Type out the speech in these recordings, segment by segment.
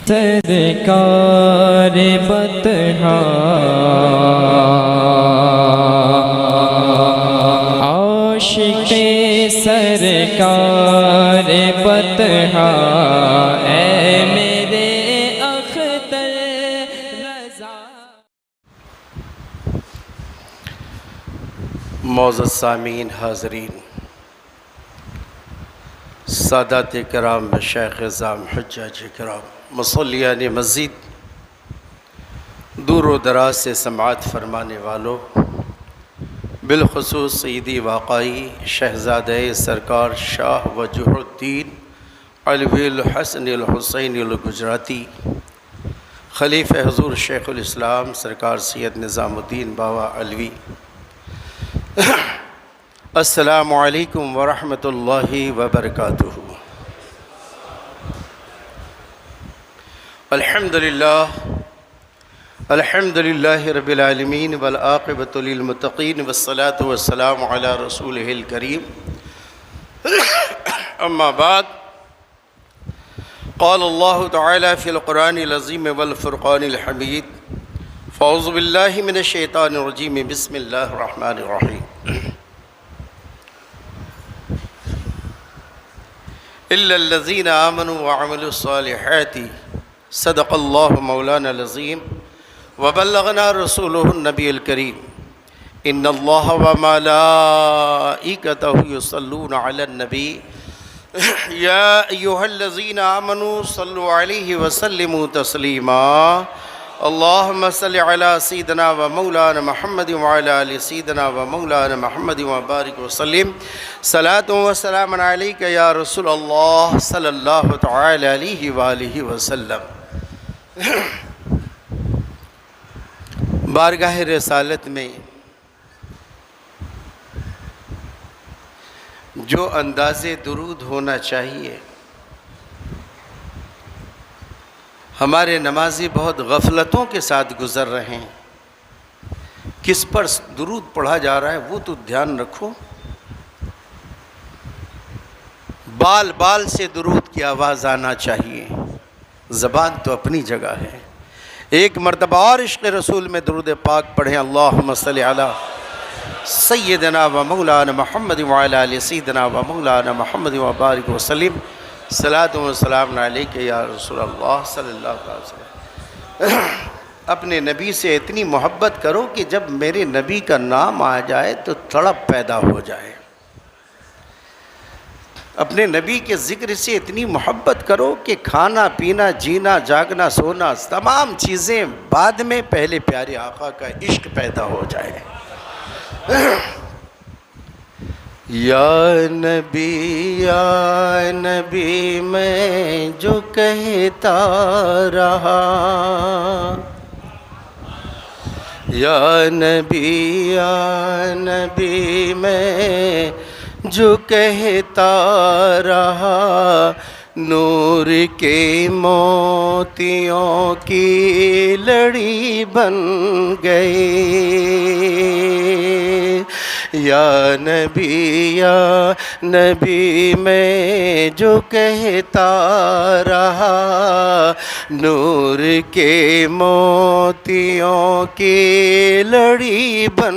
سرکار بطحا عاشق سرکار بطحا اے میرے اختر رضا۔ معزز سامعین، حاضرین، سادات کرام، مشائخ اعظام، حجاج کرام، مصلیان مسجد، دور و دراز سے سماعت فرمانے والوں، بالخصوص سیدی واقعی شہزادہ سرکار شاہ وجہ الدین علوی الحسن الحسین الگجراتی، خلیفہ حضور شیخ الاسلام سرکار سید نظام الدین بابا علوی، السلام علیکم ورحمۃ اللہ وبرکاتہ۔ الحمد للہ رب العالمین والعاقبۃ للمتقین والصلاة والسلام علی رسولہ الکریم، اما بعد، قال اللہ تعالی فی القرآن العظیم والفرقان الحمید، فاعوذ باللہ من الشیطان الرجیم، بسم اللہ الرحمن الرحیم، الا الذین آمنوا وعملوا الصالحات صدق اللہ مولانا العظیم وبلغنا رسولہ النبی الکریم، ان اللہ وملائکتہ یصلون علی النبی یا ایہا الذین آمنوا صلوا علیہ وسلموا تسلیما، اللہم صل علی سیدنا و مولانا محمد وعلی آل سیدنا و مولانا محمد وبارک وسلم، صلاۃ و سلام علیک یا رسول اللہ صلی اللہ تعالی علیہ وآلہ وسلم۔ بارگاہ رسالت میں جو انداز درود ہونا چاہیے، ہمارے نمازی بہت غفلتوں کے ساتھ گزر رہے ہیں۔ کس پر درود پڑھا جا رہا ہے وہ تو دھیان رکھو۔ بال بال سے درود کی آواز آنا چاہیے، زبان تو اپنی جگہ ہے۔ ایک مرتبہ اور عشق رسول میں درود پاک پڑھیں، اللہم صلی علی سیدنا و مولانا محمد وعلی آل سیدنا و مولانا محمد وبارک وسلم، صلاۃ و سلام علیک یا رسول اللہ صلی اللہ علیہ وسلم۔ اپنے نبی سے اتنی محبت کرو کہ جب میرے نبی کا نام آ جائے تو تڑپ پیدا ہو جائے۔ اپنے نبی کے ذکر سے اتنی محبت کرو کہ کھانا پینا جینا جاگنا سونا تمام چیزیں بعد میں، پہلے پیارے آقا کا عشق پیدا ہو جائے۔ یا نبی میں جو کہتا رہا، یا نبی میں جو کہتا رہا، نور کے موتیوں کی لڑی بن گئی۔ یا نبی میں جو کہتا رہا، نور کے موتیوں کی لڑی بن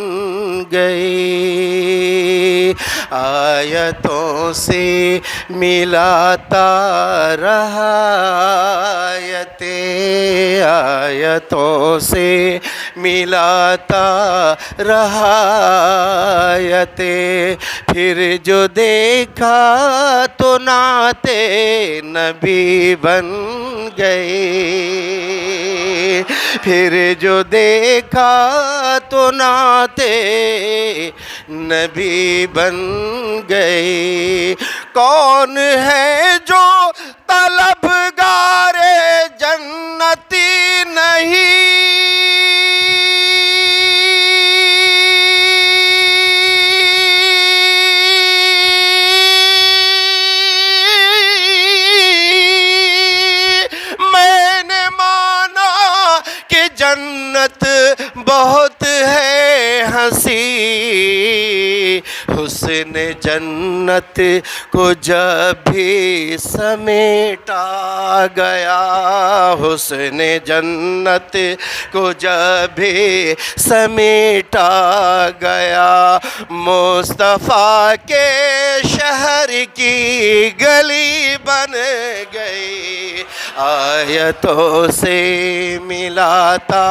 گئی۔ آیتوں سے ملاتا رہا، آیتوں سے ملاتا رہا آیتیں، پھر جو دیکھا تو نعت نبی بن گئے، پھر جو دیکھا تو نعت نبی بن گئے۔ کون ہے جو طلبگار جنتی نہیں، میں نے مانا کہ جنت بہت ہے ہنسی، حسن حسن جنت کو جب بھی سمیٹا گیا، حسن جنت کو جب بھی سمیٹا گیا، مصطفیٰ کے شہر کی گلی بن گئی، آیتوں سے ملاتا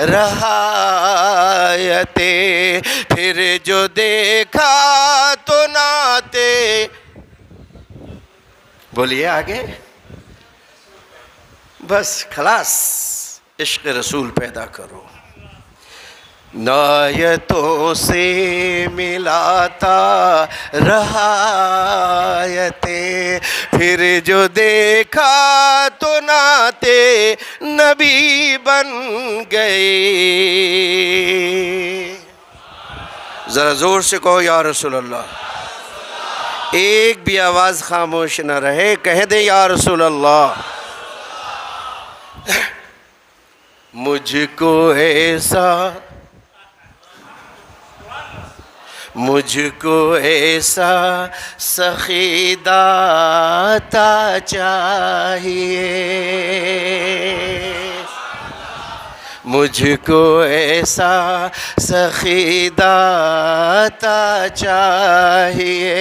رہا آیتیں، پھر جو دیکھا تو ناتے، بولیے آگے، بس خلاص عشق رسول پیدا کرو، آیتوں سے ملاتا رہا آیتیں، پھر جو دیکھا تو ناتے نبی بن گئے۔ ذرا زور سے کہو یا رسول اللہ، ایک بھی آواز خاموش نہ رہے، کہہ دیں یا رسول اللہ۔ مجھ کو ایسا سخی داتا چاہیے، مجھ کو ایسا سخی داتا چاہیے،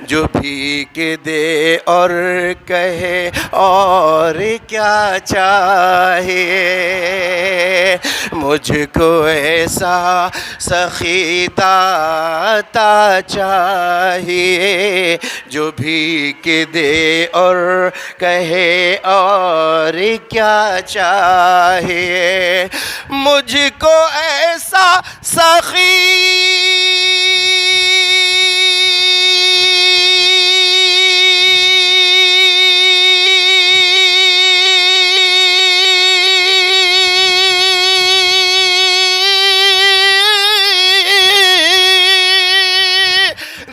جو بھیک دے اور کہے اور کیا چاہیے، مجھ کو ایسا سخی داتا چاہیے، جو بھیک دے اور کہے اور کیا چاہیے، مجھ کو ایسا سخی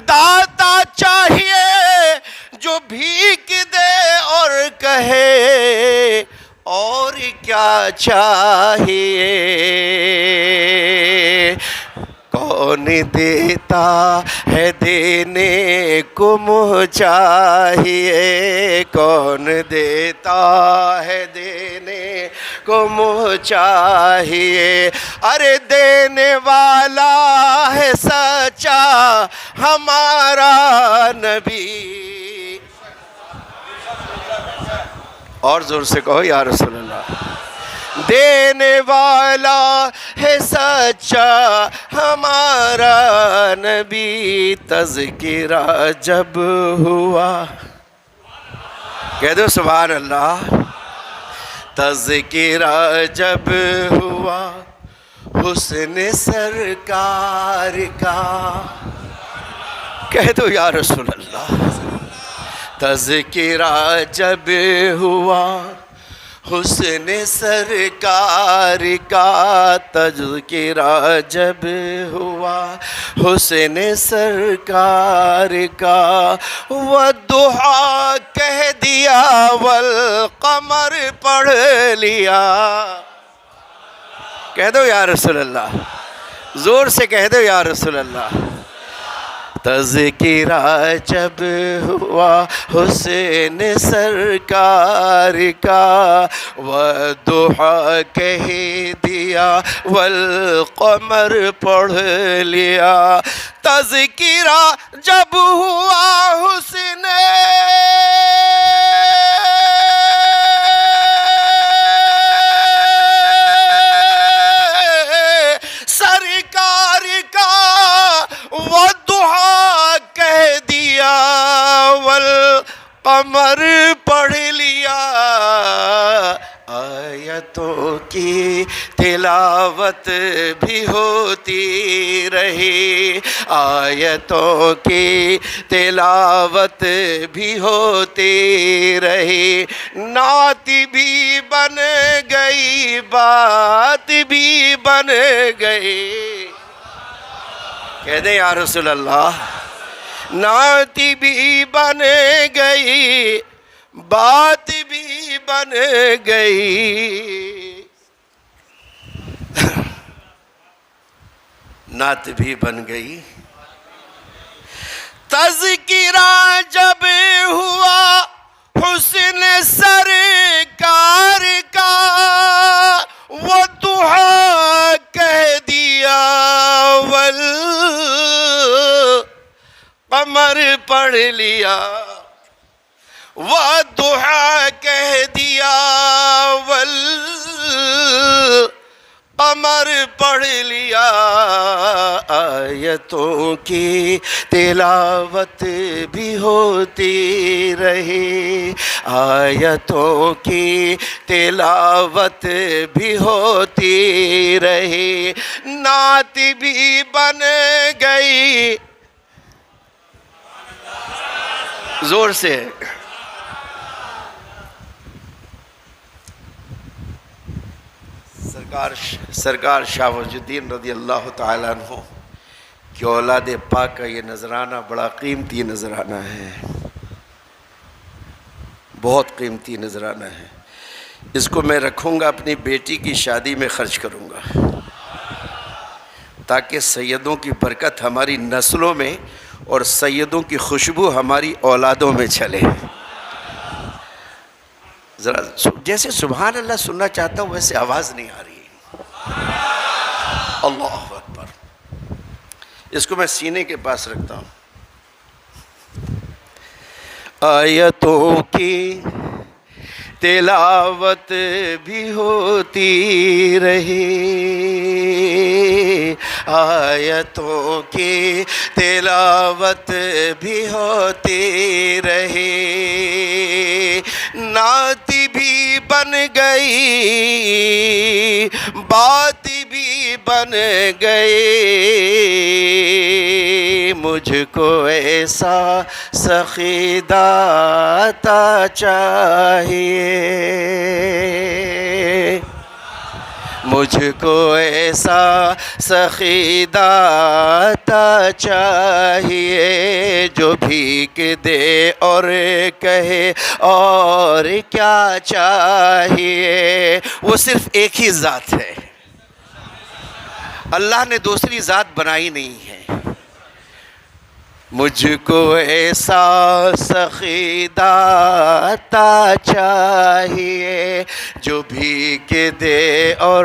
داتا چاہیے، جو بھیک دے اور کہے اور کیا چاہیے، کون دیتا ہے دینے کو منہ چاہیے، کون دیتا ہے دینے کو منہ چاہیے، ارے دینے والا ہے سچا ہمارا نبی، اور زور سے کہو یا رسول اللہ۔ دینے والا ہے سچا ہمارا نبی، تذکرہ جب ہوا، کہہ دو سبحان اللہ، تذکرہ جب ہوا حسن سرکار کا، کہہ دو یا رسول اللہ، تذکرہ جب ہوا حسن سرکار کا، تذکرہ جب ہوا حسن سرکار کا، والضحیٰ کہہ دیا والقمر پڑھ لیا، کہہ دو یا رسول اللہ، زور سے کہہ دو یا رسول اللہ، تذکرہ جب ہوا حسین سرکار کا، والضحیٰ کہہ دیا والقمر پڑھ لیا، تذکرہ جب ہوا حسین سرکار کا، والضحیٰ کہہ دیا والقمر پڑھ لیا، آیتوں کی تلاوت بھی ہوتی رہی، آیتوں کی تلاوت بھی ہوتی رہی، نعت بھی بن گئی، بات بھی بن گئی، کہہ دیں یا رسول اللہ، نعت بھی بن گئی، بات بھی بن گئی، نعت بھی بن گئی، تذکرہ جب ہوا حسن سرکار کا، وہ دعا کہہ دیا والقمر پڑھ لیا، وہ دعا کہہ دیا والقمر پڑھ لیا، آیتوں کی تلاوت بھی ہوتی رہی، آیتوں کی تلاوت بھی ہوتی رہی، نعت بھی بن گئی، زور سے سرکار شاہ وجہ الدین رضی اللہ تعالیٰ عنہ کہ اولاد پاک کا یہ نذرانہ بڑا قیمتی نذرانہ ہے، بہت قیمتی نذرانہ ہے۔ اس کو میں رکھوں گا، اپنی بیٹی کی شادی میں خرچ کروں گا، تاکہ سیدوں کی برکت ہماری نسلوں میں اور سیدوں کی خوشبو ہماری اولادوں میں چلے۔ ذرا جیسے سبحان اللہ سننا چاہتا ہوں ویسے آواز نہیں آ رہی، اللہ اکبر۔ اس کو میں سینے کے پاس رکھتا ہوں۔ آیتوں کی تلاوت بھی ہوتی رہی، آیتوں کی تلاوت بھی ہوتی رہی، نعت بھی بن گئی، بات بھی بن گئی، مجھ کو ایسا سخی داتا چاہیے، مجھ کو ایسا سخی داتا چاہیے، جو بھیک دے اور کہے اور کیا چاہیے۔ وہ صرف ایک ہی ذات ہے، اللہ نے دوسری ذات بنائی نہیں ہے۔ مجھ کو ایسا سخی داتا چاہیے، جو بھیک دے اور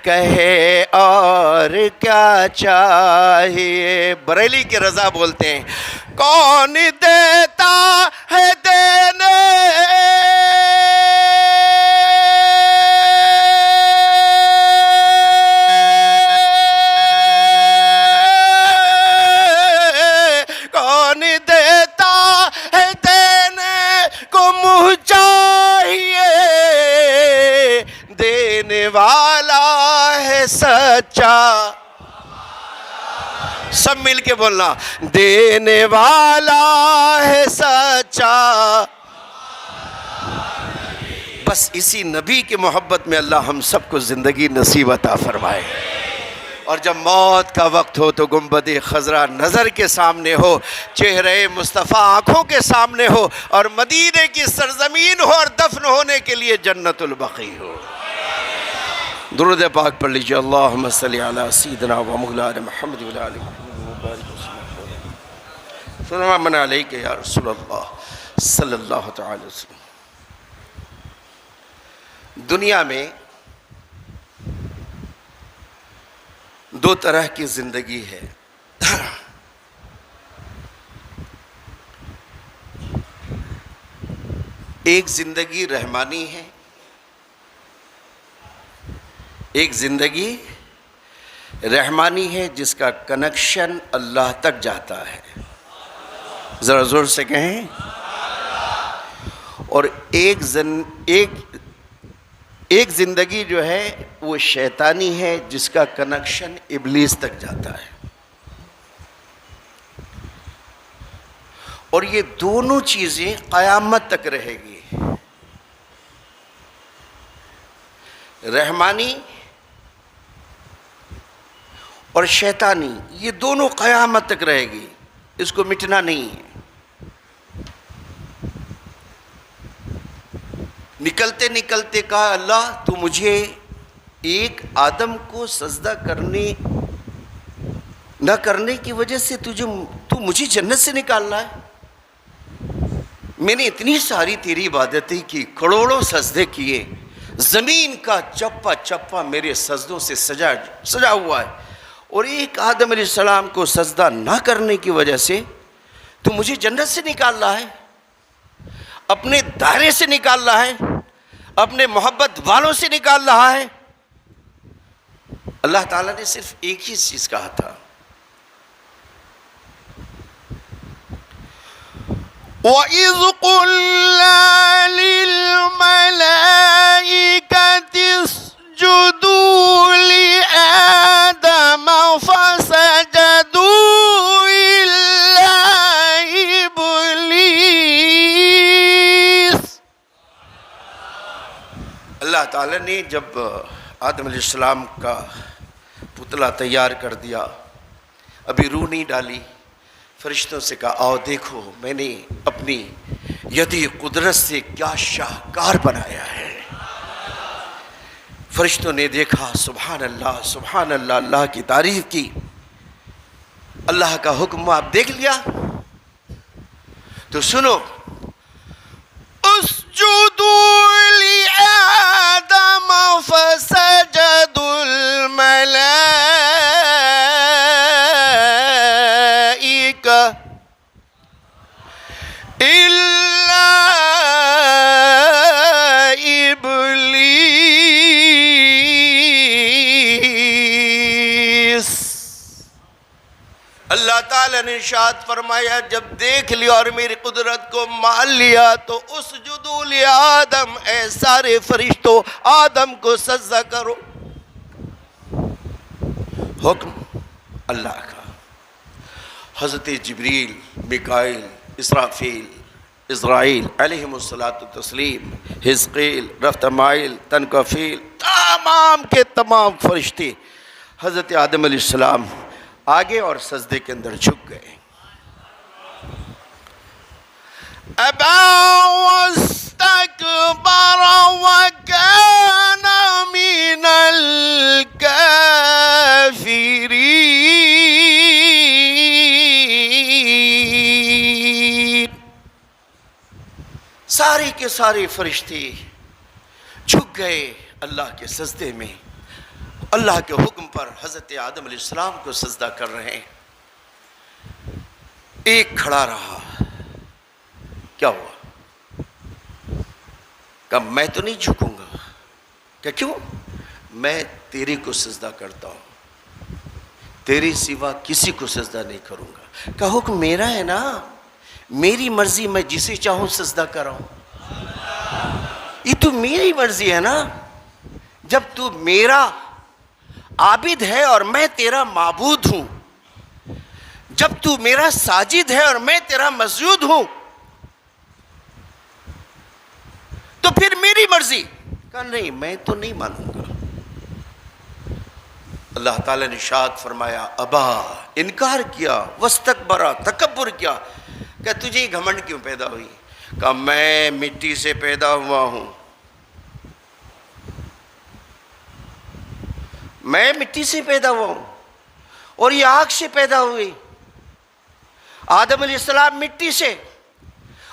کہے اور کیا چاہیے۔ بریلی کے رضا بولتے ہیں، کون دیتا ہے دینے والا ہے سچا، سب مل کے بولنا، دینے والا ہے سچا۔ بس اسی نبی کی محبت میں اللہ ہم سب کو زندگی نصیب عطا فرمائے، اور جب موت کا وقت ہو تو گنبد خضرا نظر کے سامنے ہو، چہرے مصطفیٰ آنکھوں کے سامنے ہو، اور مدینے کی سرزمین ہو، اور دفن ہونے کے لیے جنت البقیع ہو۔ درود پاک پڑھ لیجیے، اللہم صلی علی سیدنا و مولانا محمد وعلی آل محمد وبارک وسلم، سلام من علیک یا رسول اللہ صلی اللہ تعالی وسلم۔ دنیا میں دو طرح کی زندگی ہے، ایک زندگی رحمانی ہے، ایک زندگی رحمانی ہے جس کا کنیکشن اللہ تک جاتا ہے، ذرا زور سے کہیں، اور ایک زندگی جو ہے وہ شیطانی ہے جس کا کنیکشن ابلیس تک جاتا ہے، اور یہ دونوں چیزیں قیامت تک رہے گی۔ رحمانی اور شیطانی یہ دونوں قیامت تک رہے گی، اس کو مٹنا نہیں ہے۔ نکلتے نکلتے کہا، اللہ تو مجھے ایک آدم کو سجدہ نہ کرنے کی وجہ سے تو مجھے جنت سے نکالنا ہے؟ میں نے اتنی ساری تیری عبادتیں کی، کروڑوں سجدے کیے، زمین کا چپا چپا میرے سجدوں سے سجا ہوا ہے، اور ایک آدم علیہ السلام کو سجدہ نہ کرنے کی وجہ سے تو مجھے جنت سے نکال رہا ہے، اپنے دائرے سے نکال رہا ہے، اپنے محبت والوں سے نکال رہا ہے۔ اللہ تعالیٰ نے صرف ایک ہی چیز کہا تھا، وَإِذْ قُلْنَا لِلْمَلَائِكَةِ اسْجُدُوا لِآدَمَ فَسَجَدُوا إِلَّا إِبْلِيسَ۔ اللہ تعالیٰ نے جب آدم علیہ السلام کا پتلا تیار کر دیا، ابھی روح نہیں ڈالی، فرشتوں سے کہا آؤ دیکھو میں نے اپنی یدی قدرت سے کیا شاہکار بنایا ہے۔ فرشتوں نے دیکھا، سبحان اللہ سبحان اللہ، اللہ کی تعریف کی، اللہ کا حکم آپ دیکھ لیا تو سنو، اسجدوا لآدم فسجدوا الملائکہ إلا إبلیس۔ اللہ تعالیٰ نے ارشاد فرمایا جب دیکھ لیا اور میری قدرت کو مان لیا تو اسجدوا لآدم، اے سارے فرشتوں آدم کو سجدہ کرو۔ حکم اللہ کا، حضرت جبریل، میکائیل، اسرافیل، اسرائیل علیہم التسلیم، حزقیل، رفتمائیل، تنکفیل، تمام کے تمام فرشتے حضرت آدم علیہ السلام آگے اور سجدے کے اندر جھک گئے۔ ابا واستکبر وکان من الکافرین۔ سارے کے سارے فرشتے جھک گئے اللہ کے سجدے میں، اللہ کے حکم پر حضرت آدم علیہ السلام کو سجدہ کر رہے ہیں۔ ایک کھڑا رہا، کیا ہوا؟ کہا میں تو نہیں جھکوں گا۔ کہ کیوں؟ میں تیری کو سجدہ کرتا ہوں، تیری سوا کسی کو سجدہ نہیں کروں گا۔ کہ حکم میرا ہے نا، میری مرضی، میں جسے چاہوں سجدہ کراؤں، یہ تو میری مرضی ہے نا۔ جب تو میرا عابد ہے اور میں تیرا معبود ہوں، جب تو میرا ساجد ہے اور میں تیرا مسجود ہوں، تو پھر میری مرضی۔ کہا نہیں میں تو نہیں مانوں گا۔ اللہ تعالیٰ نے ارشاد فرمایا ابا، انکار کیا، واستکبرا، تکبر کیا۔ کہ تجھے گھمنڈ کیوں پیدا ہوئی؟ کہا میں مٹی سے پیدا ہوا ہوں، میں مٹی سے پیدا ہوا ہوں، اور یہ آگ سے پیدا ہوئی۔ آدم علیہ السلام مٹی سے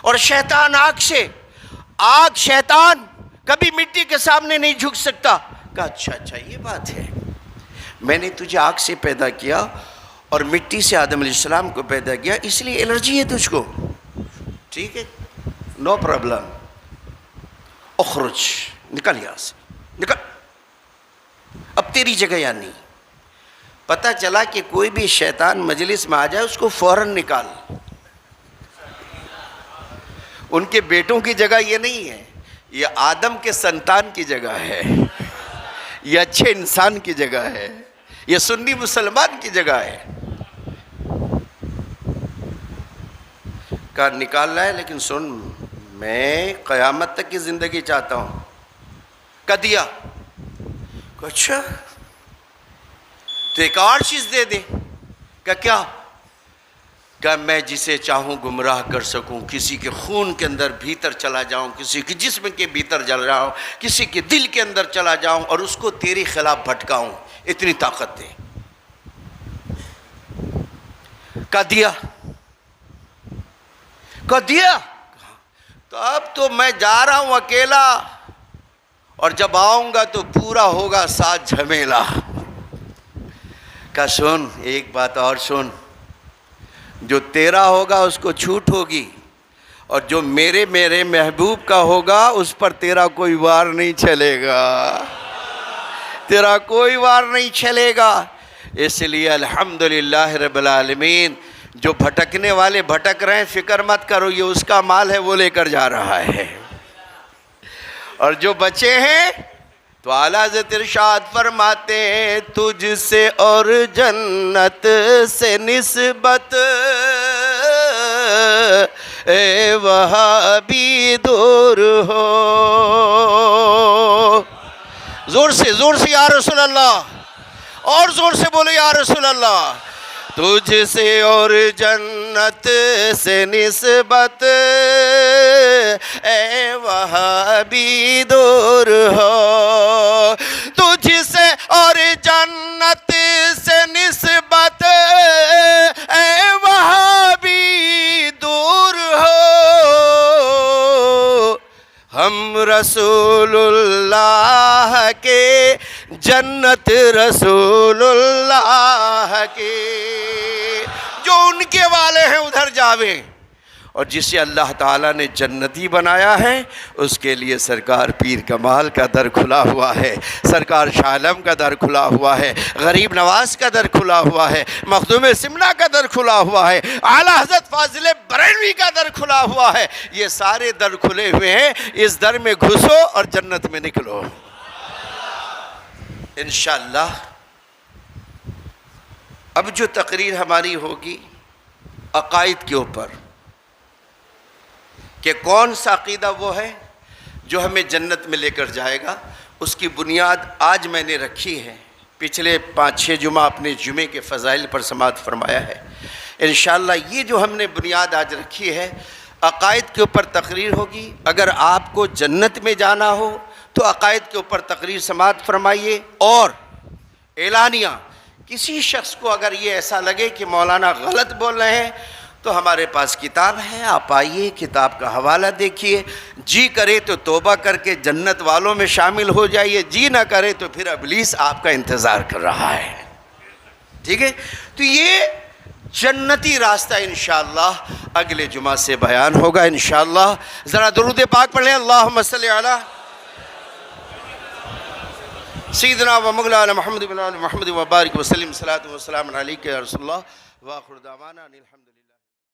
اور شیطان آگ سے۔ آگ شیطان کبھی مٹی کے سامنے نہیں جھک سکتا۔ کہا اچھا یہ بات ہے، میں نے تجھے آگ سے پیدا کیا اور مٹی سے آدم علیہ السلام کو پیدا کیا، اس لیے الرجی ہے تجھ کو، ٹھیک ہے، نو پرابلم، اخرج، نکل یہاں سے، نکل، اب تیری جگہ یا نہیں۔ پتہ چلا کہ کوئی بھی شیطان مجلس میں آ جائے اس کو فوراً نکال۔ ان کے بیٹوں کی جگہ یہ نہیں ہے، یہ آدم کے سنتان کی جگہ ہے، یہ اچھے انسان کی جگہ ہے، یہ سنی مسلمان کی جگہ ہے۔ کہا نکال رہا ہے لیکن سن، میں قیامت تک کی زندگی چاہتا ہوں۔ کہا دیا۔ اچھا تو ایک اور چیز دے دے۔ کہا کیا؟ کہ میں جسے چاہوں گمراہ کر سکوں، کسی کے خون کے اندر بھیتر چلا جاؤں، کسی کے جسم کے بھیتر جل جاؤں، کسی کے دل کے اندر چلا جاؤں اور اس کو تیرے خلاف بھٹکاؤں، اتنی طاقت دے۔ کہا دیا۔ کہا دیا؟ تو اب تو میں جا رہا ہوں اکیلا، اور جب آؤں گا تو پورا ہوگا ساتھ جھمیلا۔ کہا سن ایک بات اور سن، جو تیرا ہوگا اس کو چھوٹ ہوگی، اور جو میرے محبوب کا ہوگا اس پر تیرا کوئی وار نہیں چلے گا، تیرا کوئی وار نہیں چلے گا۔ اس لیے الحمدللہ رب العالمین، جو بھٹکنے والے بھٹک رہے ہیں فکر مت کرو، یہ اس کا مال ہے، وہ لے کر جا رہا ہے، اور جو بچے ہیں تو اعلیٰ حضرت ارشاد فرماتے ہیں تجھ سے اور جنت سے نسبت اے وہابی دور ہو۔ زور سے یا رسول اللہ، اور زور سے بولو یا رسول اللہ۔ تجھ سے اور جنت سے نسبت اے وہابی دور ہو، تجھ سے اور جنت سے نسبت اے وہابی دور ہو، ہم رسول اللہ کے جنت رسول اللہ کے، جو ان کے والے ہیں ادھر جاویں، اور جسے اللہ تعالیٰ نے جنتی بنایا ہے اس کے لیے سرکار پیر کمال کا در کھلا ہوا ہے، سرکار شاہ عالم کا در کھلا ہوا ہے، غریب نواز کا در کھلا ہوا ہے، مخدوم سمنا کا در کھلا ہوا ہے، اعلیٰ حضرت فاضل بریلوی کا در کھلا ہوا ہے۔ یہ سارے در کھلے ہوئے ہیں، اس در میں گھسو اور جنت میں نکلو انشاءاللہ۔ اب جو تقریر ہماری ہوگی عقائد کے اوپر، کہ کون سا عقیدہ وہ ہے جو ہمیں جنت میں لے کر جائے گا، اس کی بنیاد آج میں نے رکھی ہے، پچھلے 5-6 جمعہ اپنے جمعے کے فضائل پر سماعت فرمایا ہے۔ انشاءاللہ یہ جو ہم نے بنیاد آج رکھی ہے، عقائد کے اوپر تقریر ہوگی۔ اگر آپ کو جنت میں جانا ہو تو عقائد کے اوپر تقریر سماعت فرمائیے، اور اعلانیہ کسی شخص کو اگر یہ ایسا لگے کہ مولانا غلط بول رہے ہیں تو ہمارے پاس کتاب ہے، آپ آئیے کتاب کا حوالہ دیکھیے، جی کرے تو توبہ کر کے جنت والوں میں شامل ہو جائیے، جی نہ کرے تو پھر ابلیس آپ کا انتظار کر رہا ہے، ٹھیک ہے؟ تو یہ جنتی راستہ انشاءاللہ اگلے جمعہ سے بیان ہوگا انشاءاللہ۔ ذرا درود پاک پڑھ لیں، اللہم صلی علی سیدنا و مولانا محمد بن محمد وبارک وسلم، صلاۃ و سلام علیک یا رسول اللہ، وآخر دعوانا ان الحمد للہ۔